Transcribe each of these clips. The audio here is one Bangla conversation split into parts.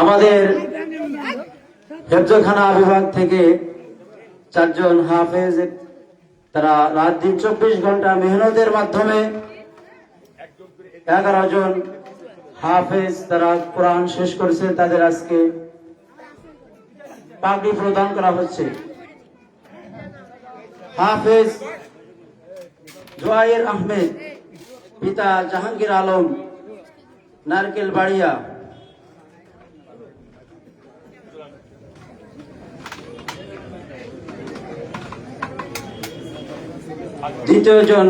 আমাদের হেফজখানা বিভাগ থেকে 4 জন হাফেজ, তারা রাত দিন 24 ঘন্টা মেহনতের মাধ্যমে 11 জন হাফেজ তারা কোরআন শেষ করেছে। তাদের আজকে পাগড়ি প্রদান করা হচ্ছে। হাফেজ জোয়াইর আহমেদ, পিতা জাহাঙ্গীর আলম, নারকেল বাড়িয়া। দ্বিতীয় জন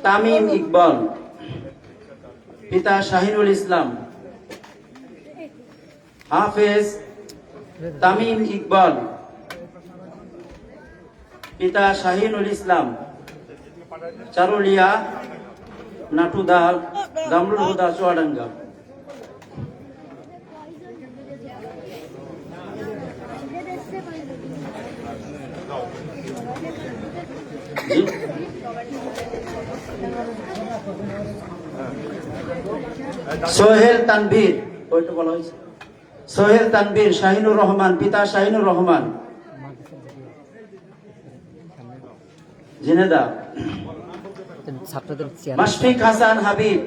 তামিম ইকবাল, পিতা শাহিনুল ইসলাম। হাফেজ তামিম ইকবাল, পিতা শাহিনুল ইসলাম, চারুলিয়া, নাটুদা, দামরুল হুদা, চুয়াডাঙ্গা। সোহেল তানভীর, ওইটা বলা হয়েছে। সোহেল তানভীর, শাহিনুর রহমান, পিতা শাহিনুর রহমান, জিনেদা। মাশফিক হাসান হাবিব,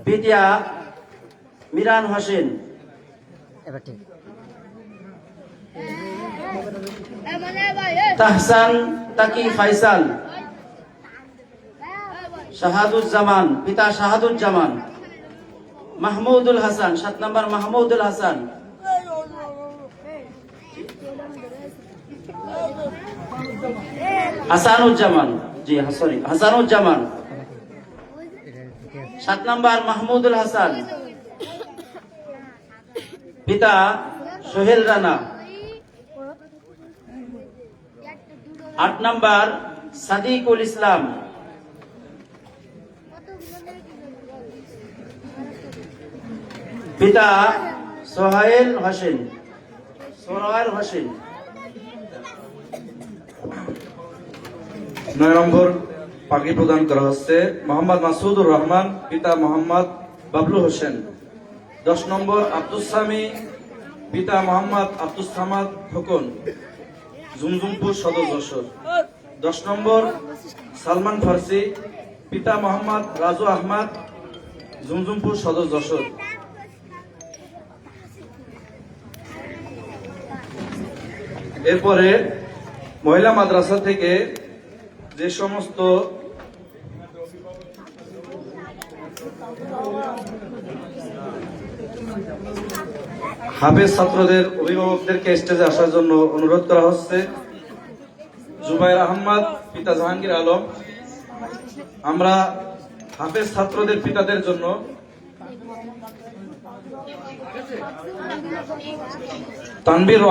পিতা মিরান হোসেন। তাহসান তাকি ফাইসাল, শাহাদুজ্জামান, পিতা শাহাদুজ্জামান। মাহমুদুল হাসান, 7 নম্বর মাহমুদুল হাসান। হাসানুজ্জামান, জি সরি হাসানুজ্জামান। 7 নম্বর মাহমুদুল হাসান, পিতা সোহেল রানা। 8 নম্বর সাদিকুল ইসলাম, পিতা সোহাইল হোসেন। 9 নম্বর পাগড়ি প্রদান করা হচ্ছে মোহাম্মদ মাসুদুর রহমান, পিতা মোহাম্মদ বাবলু হোসেন। 10 নম্বর আব্দুস সামি, পিতা মোহাম্মদ আব্দুস সামাদ খোকন, জুমজুমপুর সদর যশোর। 10 নম্বর সালমান ফার্সি, পিতা মোহাম্মদ রাজু আহমদ, জুমজুমপুর সদর যশোর। এরপরে মহিলা মাদ্রাসা থেকে যে সমস্ত হাফেজ ছাত্রদের অভিভাবকদেরকে স্টেজে আসার জন্য অনুরোধ করা হচ্ছে। জুবাইর আহমদ, পিতা জাহাঙ্গীর আলম। আমরা হাফেজ ছাত্রদের পিতাদের জন্য তানবীর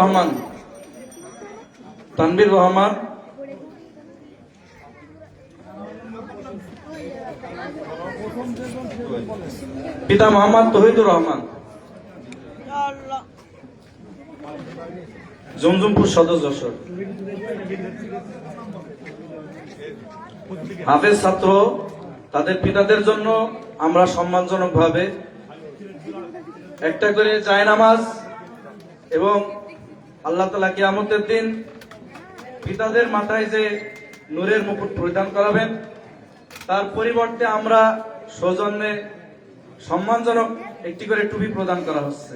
রহমান, পিতা মোহাম্মদ তহিদুর রহমান, জমজমপুর সদর যশোর। হাফেজ ছাত্র তাদের পিতাদের জন্য আমরা সম্মানজনকভাবে একটা করে জায়নামাজ এবং আল্লাহ তাআলা কিয়ামতের দিন পিতাদের মাথায় যে নূরের মুকুট পরিধান করাবেন, তার পরিবর্তে আমরা সৌজন্যে সম্মানজনক একটি করে টুপি প্রদান করা হচ্ছে।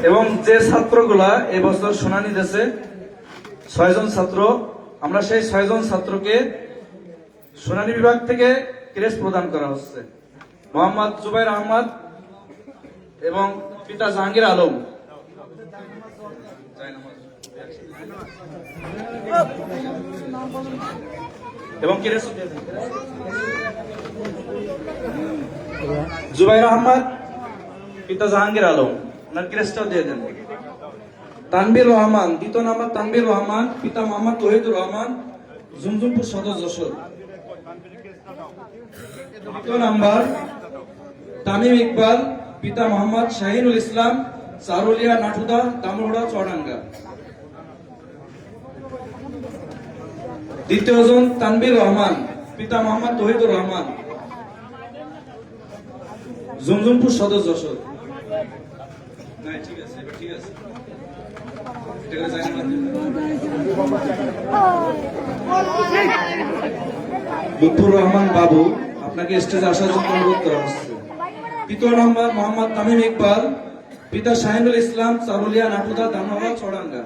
এবং যে ছাত্রগুলা এবছর শুনানি দিয়েছে 6 জন ছাত্র, আমরা সেই 6 জন ছাত্রকে শুনানি বিভাগ থেকে ক্রেস্ট প্রদান করা হচ্ছে। মোহাম্মদ জুবাইর আহমদ এবং পিতা জাহাঙ্গীর আলম। এবং জুবাইর আহমদ, পিতা জাহাঙ্গীর আলম, ওনার ক্রেস্টটাও দিয়ে দেন। তানবীর রহমান, 2 নম্বর তানবীর রহমান, পিতা মোহাম্মদ তহিদুর রহমান, জুমজুমপুর সদর যশোর। 2 নম্বর তামিম ইকবাল, পিতা মোহাম্মদ শাহিনুল ইসলাম, চারুলিয়া, নাটুদা, দামরহুদা, চুয়াডাঙ্গা। দ্বিতীয় জন তানবীর রহমান, পিতা মোহাম্মদ তৌহিদুর রহমান, জমজমপুর সদর যশোর। নাই, ঠিক আছে, এবার ঠিক আছে। এটা করে জানি না। লুৎফুর রহমান বাবু, আপনাকে স্টেজে আসার জন্য অনুরোধ করা হচ্ছে। তৃতীয় নম্বর মোহাম্মদ তামিম ইকবাল, পিতা শাহিনুল ইসলাম, চারুলিয়া, নাটুদা, ধানহাওয়া, চৌডাঙ্গা।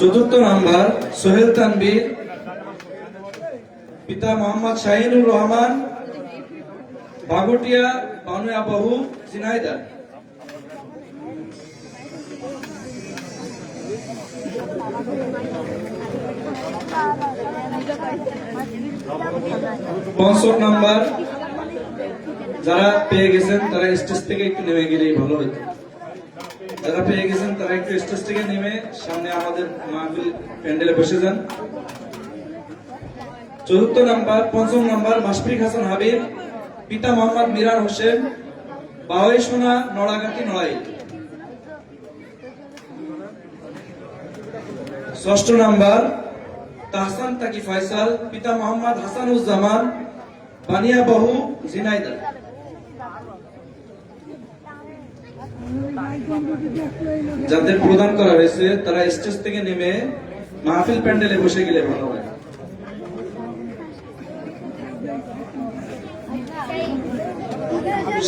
চতুর্থ নাম্বার সোহেল তানবীর, পিতা মোহাম্মদ শাহিনুর রহমান, বাগটিয়া, বানুয়াবাহু, ঝিনাইদহ। পঞ্চম নাম্বার যারা পেয়ে গেছেন তারা স্টেজ থেকে একটু নেমে গেলেই ভালো হতো। যারা পেয়ে গেছেন তারা একটু স্টেজ থেকে নেমে সামনে আমাদের মাহফিল প্যান্ডেলে বসে যান। চতুর্থ নাম্বার, পঞ্চম নাম্বার মাশফিক হাসান হাবিব, পিতা মোহাম্মদ মিরান হোসেন, বাওয়াই সোনা, নড়াগাতি, নড়াই। ষষ্ঠ নাম্বার তাহসান তাকি ফয়সাল, পিতা মোহাম্মদ হাসানুজ্জামান, বানিয়াবাহু, ঝিনাইদহ। যাদের প্রদান করা হয়েছে তারা স্টেজ থেকে নেমে মাহফিল প্যান্ডেলে বসে গেলে ভালো হয়।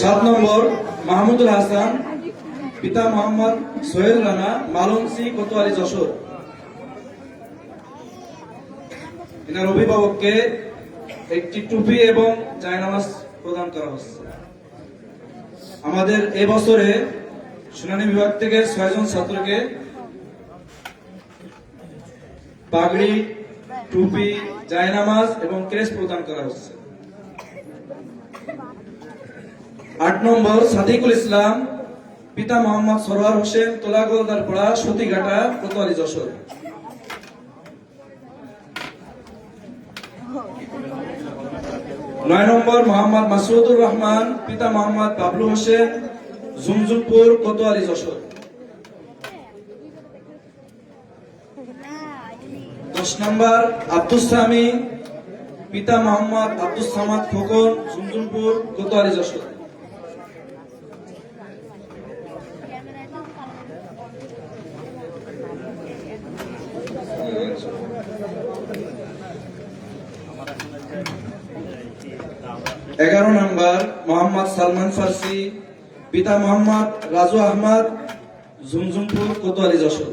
সাত নম্বর মাহমুদুল হাসান, পিতা মোহাম্মদ সোহেল রানা, মালঞ্চি, কোতোয়ালি, যশোর। এনার অভিভাবককে একটি টুপি এবং জায়নামাজ প্রদান করা হচ্ছে। আমাদের এবছরে শুনানি বিভাগ থেকে 6 জন ছাত্রকে পাগড়ি, টুপি, জায়নামাজ এবং ক্রেস প্রদান করা হচ্ছে। 8 নম্বর সাদিকুল ইসলাম, পিতা মোহাম্মদ সরোয়ার হোসেন, তোলাগোলদারপাড়া, সতীঘাটা, কোতোয়ালি, যশোর। 9 নম্বর মোহাম্মদ মাসুদুর রহমান, পিতা মোহাম্মদ বাবলু হোসেন, জুমজুমপুর, কোতোয়ালি, যশোর। 10 নম্বর আব্দুস সামি, পিতা মোহাম্মদ আব্দুস সামাদ খোকন, জুমজুমপুর, কোতোয়ালি, যশোর। 11 নম্বর মোহাম্মদ সালমান ফার্সি, পিতা মোহাম্মদ রাজু আহমদ, ঝুমঝুমপুর, কোতোয়ালি, যশোর।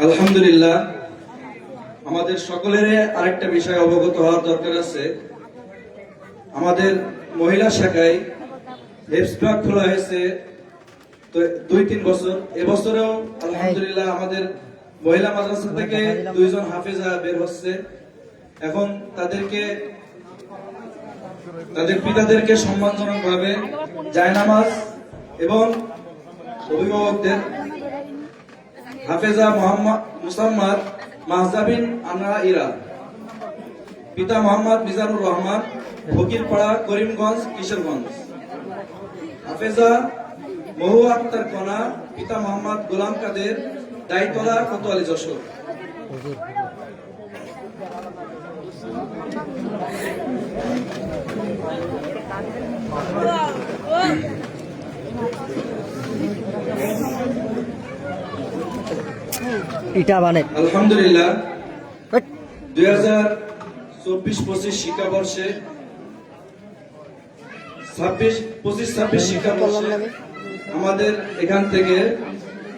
আলহামদুলিল্লাহ, আমাদের সকলের আরেকটা বিষয় অবগত হওয়ার দরকার আছে। আমাদের মহিলা শাখায় হেফজ ব্লক খোলা হয়েছে তো 2-3 বছর। এবছরেও আলহামদুলিল্লাহ আমাদের মহিলা মাদ্রাসা থেকে 2 জন হাফেজা বের হচ্ছে। এখন তাদের পিতাদেরকে সম্মানজনক ভাবে জায়নামাজ এবং অভিভাবকদের হাফেজা মোহাম্মদ মুসাম্মাদ মাহজাবিন আনা ইরা, পিতা মোহাম্মদ মিজানুর রহমান, ফকিরপাড়া, করিমগঞ্জ, কিশোরগঞ্জ। হাফেজা মহু আক্তার কনা, পিতা মোহাম্মদ গোলাম কাদের, দাইতলা, কোতোয়ালি, যশোর। আলহামদুলিল্লাহ, 2024-25 শিক্ষাবর্ষে 25-26 শিক্ষাবর্ষে আমাদের এখান থেকে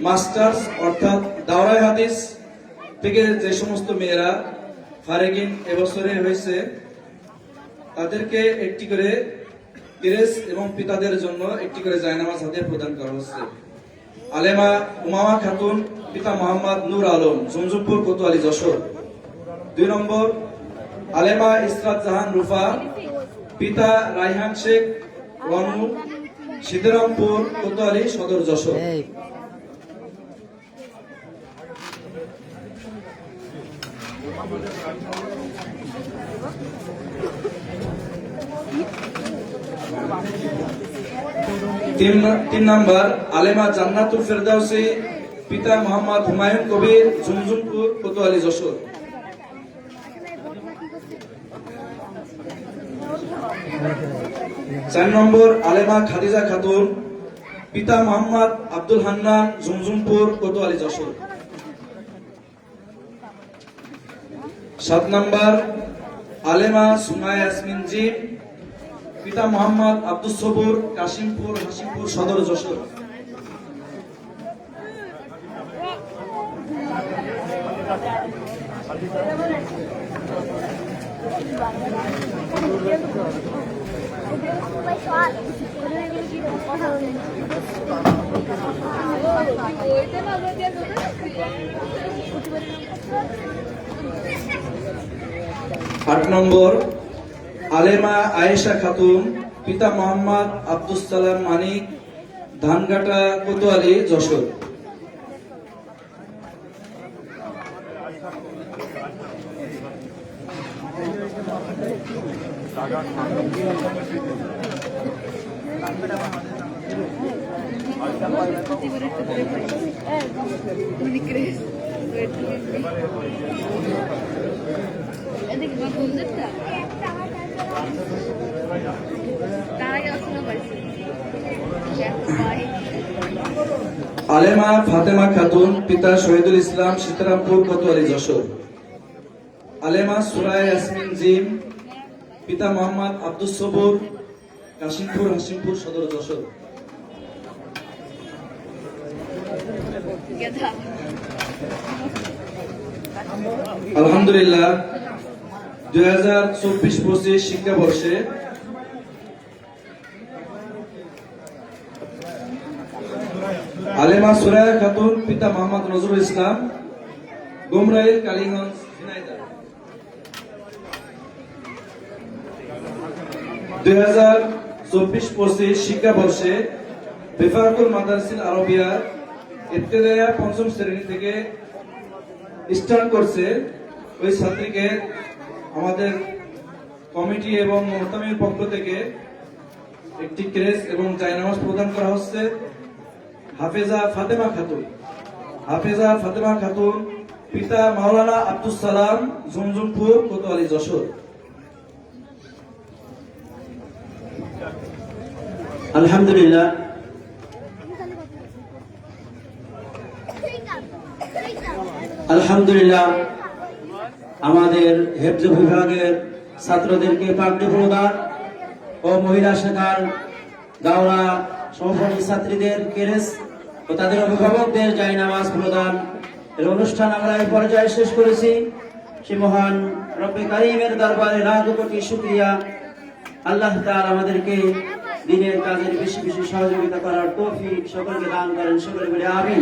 মাস্টার্স অর্থাৎ দাওরায়ে হাদিস থেকে যে সমস্ত মেয়েরা ফারেগিন এবছরে হয়েছে তাদেরকে একটি করে ক্রেস এবং পিতাদের জন্য একটি করে জায়নামাজ হাতে প্রদান করা হচ্ছে। আলেমা উমামা খাতুন, পিতা মোহাম্মদ নূর আলম, জমজমপুর, কোতোয়ালি, যশোর। 2 নম্বর আলেমা ইসরাত জাহান রুফা, পিতা রায়হান শেখ রনু, সিদ্ধিরামপুর কোতোয়ালি সদর যশোর। তিন নাম্বার আলেমা জান্নাতুল ফেরদাউসী, পিতা মোহাম্মদ হুমায়ুন কবির, ঝুমঝুমপুর কোতোয়ালি যশোর। 4 নম্বর আলেমা খাদিজা খাতুন, পিতা মোহাম্মদ আব্দুল হান্নান, ঝুমঝুমপুর কোতোয়ালি যশোর। 7 নম্বর আলেমা সুমাইয়া ইয়াসমিন জিম, পিতা মোহাম্মদ আব্দুস সবুর, কাশিমপুর হাশিমপুর সদর যশোর। 8 নম্বর আলেমা আয়েশা খাতুন, পিতা মোহাম্মদ আব্দুস সালাম মানিক, ধানঘাটা কোতোয়ালি যশোর। আলেমা ফাতেমা খাতুন, পিতা শহীদুল ইসলাম, সীতারামপুর কোতোয়ালি যশোর। আলেমা সুরায়া ইয়াসমিন জিম, পিতা মোহাম্মদ আব্দুস সবুর, কাশিমপুর হাশিমপুর সদর যশোর। আলহামদুলিল্লাহ 2024-25 শিক্ষাবর্ষে আলেমা সুরায়া খাতুন, পিতা মোহাম্মদ নজরুল ইসলাম, গুমরাইল কালীগঞ্জ ঝিনাইদহ। 2024-25 শিক্ষাবর্ষে বেফাকুল মাদারিসিল আরবিয়া ইবতেদাইয়া 5ম শ্রেণী থেকে স্টার্ট করছে, ওই ছাত্রীকে আমাদের কমিটি এবং মোহতামির পক্ষ থেকে একটি ক্রেস এবং জায়নামাজ প্রদান করা হচ্ছে। হাফেজা ফাতেমা খাতুন, হাফেজা ফাতেমা খাতুন, পিতা মাওলানা আব্দুস সালাম, ঝুমঝুমপুর কোতোয়ালি যশোর। আলহামদুলিল্লাহ আলহামদুলিল্লাহ আমাদের হেফজ বিভাগের ছাত্রদেরকে পাগড়ি প্রদান ও মহিলা শাখার দাওরা সহপাঠী ছাত্রীদের কেরেস ও তাদের অভিভাবকদের জায়নামাজ প্রদান এর অনুষ্ঠান আমরা এই পর্যায়ে শেষ করেছি। সে মহান রব্বে কারীমের দরবারে লাখ কোটি শুকরিয়া। আল্লাহ তাআলা আমাদেরকে দিনের কাজের বেশি বেশি সহযোগিতা করার তৌফিক সকলকে দান করেন, সকলে বলে আমিন।